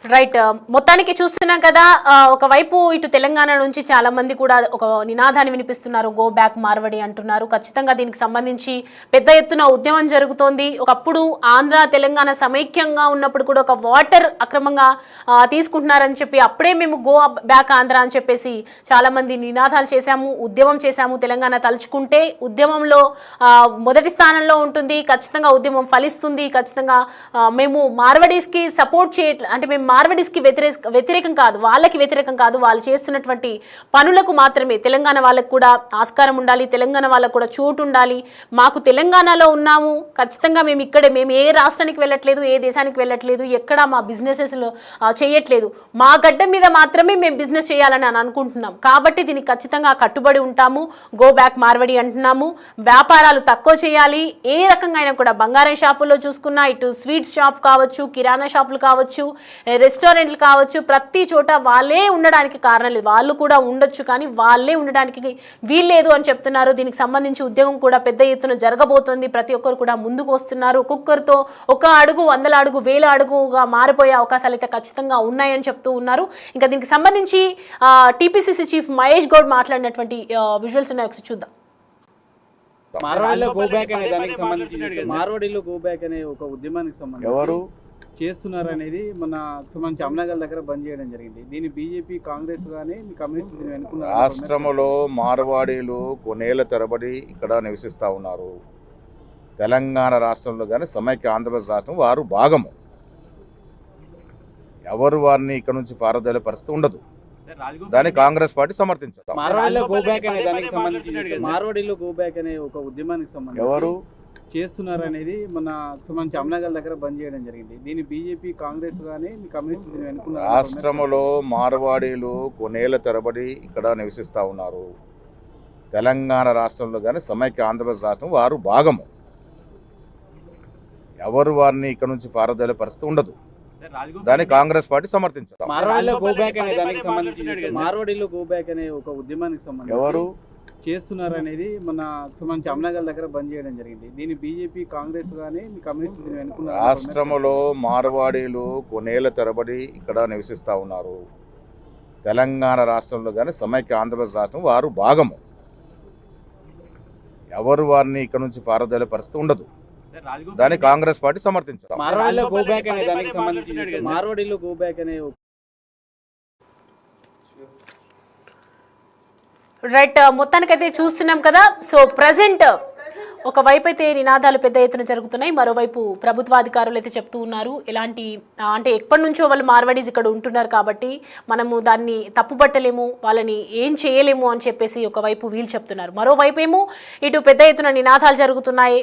Right. మొత్తానికి చూస్తున్నాం కదా, ఒకవైపు ఇటు తెలంగాణ నుంచి చాలా మంది కూడా ఒక నినాదాన్ని వినిపిస్తున్నారు, గో బ్యాక్ మార్వడి అంటున్నారు. ఖచ్చితంగా దీనికి సంబంధించి పెద్ద ఎత్తున ఉద్యమం జరుగుతోంది. ఒకప్పుడు ఆంధ్ర తెలంగాణ సమైక్యంగా ఉన్నప్పుడు కూడా ఒక వాటర్ అక్రమంగా తీసుకుంటున్నారని చెప్పి అప్పుడే మేము గో బ్యాక్ ఆంధ్ర అని చెప్పేసి చాలా మంది నినాదాలు చేశాము, ఉద్యమం చేశాము. తెలంగాణ తలుచుకుంటే ఉద్యమంలో మొదటి స్థానంలో ఉంటుంది. ఖచ్చితంగా ఉద్యమం ఫలిస్తుంది. ఖచ్చితంగా మేము మార్వడీస్కి సపోర్ట్ అంటే మేము మార్వడీస్కి వ్యతిరేకం కాదు, వాళ్ళకి వ్యతిరేకం కాదు. వాళ్ళు చేస్తున్నటువంటి పనులకు మాత్రమే తెలంగాణ వాళ్ళకు కూడా ఆస్కారం ఉండాలి, తెలంగాణ వాళ్ళకు కూడా చోటు ఉండాలి. మాకు తెలంగాణలో ఉన్నాము, ఖచ్చితంగా మేము ఇక్కడే, మేము ఏ రాష్ట్రానికి వెళ్ళట్లేదు, ఏ దేశానికి వెళ్ళట్లేదు, ఎక్కడ మా బిజినెసెస్లో చేయట్లేదు, మా గడ్డ మీద మాత్రమే మేము బిజినెస్ చేయాలని అనుకుంటున్నాం. కాబట్టి దీనికి ఖచ్చితంగా కట్టుబడి ఉంటాము, గో బ్యాక్ మార్వడి అంటున్నాము. వ్యాపారాలు తక్కువ చేయాలి, ఏ రకంగా అయినా కూడా బంగారం షాపుల్లో చూసుకున్నా, ఇటు స్వీట్స్ షాప్ కావచ్చు, కిరాణా షాపులు కావచ్చు, రెస్టారెంట్లు కావచ్చు, ప్రతి చోట వాళ్ళే ఉండడానికి కారణం లేదు. వాళ్ళు కూడా ఉండొచ్చు కానీ వాళ్ళే ఉండడానికి వీల్లేదు అని చెప్తున్నారు. దీనికి సంబంధించి ఉద్యోగం కూడా పెద్ద ఎత్తున జరగబోతోంది. ప్రతి ఒక్కరు కూడా ముందుకు వస్తున్నారు. ఒక్కొక్కరితో ఒక అడుగు, 100 అడుగు, 1000 అడుగుగా మారిపోయే అవకాశాలు అయితే ఖచ్చితంగా ఉన్నాయని చెప్తూ ఉన్నారు. ఇంకా దీనికి సంబంధించి టీపీసీసీ చీఫ్ మహేష్ గౌడ్ మాట్లాడినటువంటి విజువల్స్ ఉన్నాయి, ఒకసారి చూద్దాం. మార్వాడిలో గో బ్యాక్ అనే దానికి సంబంధించి, మార్వాడిలో గో బ్యాక్ అనే ఒక ఉద్యమానికి సంబంధించి ఎవరు చేస్తున్నారు అనేది మన అమ్నగల్ దగ్గర బంద్ చేయడం జరిగింది. దీన్ని బీజేపీ, కాంగ్రెస్ గానీ కమ్యూనిస్టులు అనుకున్నారు. రాష్ట్రంలో మార్వాడీలు కొన్నేళ్ల తరబడి ఇక్కడ నివసిస్తూ ఉన్నారు. తెలంగాణ రాష్ట్రంలో కానీ సమైక్య ఆంధ్రప్రదేశ్ రాష్ట్రం వారు భాగము. ఎవరు వారిని ఇక్కడ నుంచి పారదోలే పరిస్థితి ఉండదు. దాన్ని కాంగ్రెస్ పార్టీ సమర్థించారు. మార్వాడిలో గో బ్యాక్ అనే దానికి సంబంధించి, మార్వాడిలో గో బ్యాక్ అనే ఒక ఉద్యమానికి సంబంధించి ఎవరు చేస్తున్నారు అనేది మన అమ్నగల్ దగ్గర బంద్ చేయడం జరిగింది. దీన్ని బీజేపీ, కాంగ్రెస్ గానీ కమ్యూనిస్టులు అనుకున్నారు. రాష్ట్రంలో మార్వాడీలు కొన్నేళ్ల తరబడి ఇక్కడ నివసిస్తూ ఉన్నారు. తెలంగాణ రాష్ట్రంలో కానీ సమైక్య ఆంధ్రప్రదేశ్ రాష్ట్రం వారు భాగము. ఎవరు వారిని ఇక్కడ నుంచి పారదోలే పరిస్థితి ఉండదు. దాన్ని కాంగ్రెస్ పార్టీ సమర్థించారు. మార్వాడిలో గో బ్యాక్ అనే దానికి సంబంధించి, మార్వాడిలో గో బ్యాక్ అనే ఒక ఉద్యమానికి సంబంధించి ఎవరు చేస్తున్నారు అనేది మన అమ్నగల్ దగ్గర బంద్ చేయడం జరిగింది. దీన్ని బీజేపీ, కాంగ్రెస్ గానీ కమ్యూనిస్టులు అనుకున్నారు. రాష్ట్రంలో మార్వాడీలు కొన్నేళ్ల తరబడి ఇక్కడ నివసిస్తూ ఉన్నారు. తెలంగాణ రాష్ట్రంలో కానీ సమైక్య ఆంధ్రప్రదేశ్ రాష్ట్రం వారు భాగము. ఎవరు వారిని ఇక్కడ నుంచి పారదోలే పరిస్థితి ఉండదు. దాన్ని కాంగ్రెస్ పార్టీ సమర్థించారు. మార్వాడిలో గో బ్యాక్ అనే దానికి సంబంధించి, మార్వాడిలో గో బ్యాక్ అనే రైట్. మొత్తానికైతే చూస్తున్నాం కదా. సో ప్రజెంట్ ఒకవైపు అయితే నినాదాలు పెద్ద ఎత్తున జరుగుతున్నాయి, మరోవైపు ప్రభుత్వాధికారులు అయితే చెప్తూ ఉన్నారు ఎలాంటి అంటే ఎప్పటి నుంచో వాళ్ళు మార్వాడీస్ ఇక్కడ ఉంటున్నారు కాబట్టి మనము దాన్ని తప్పుపట్టలేము, వాళ్ళని ఏం చేయలేము అని చెప్పేసి ఒకవైపు వీళ్ళు చెప్తున్నారు. మరోవైపు ఏమో ఇటు పెద్ద ఎత్తున నినాదాలు జరుగుతున్నాయి.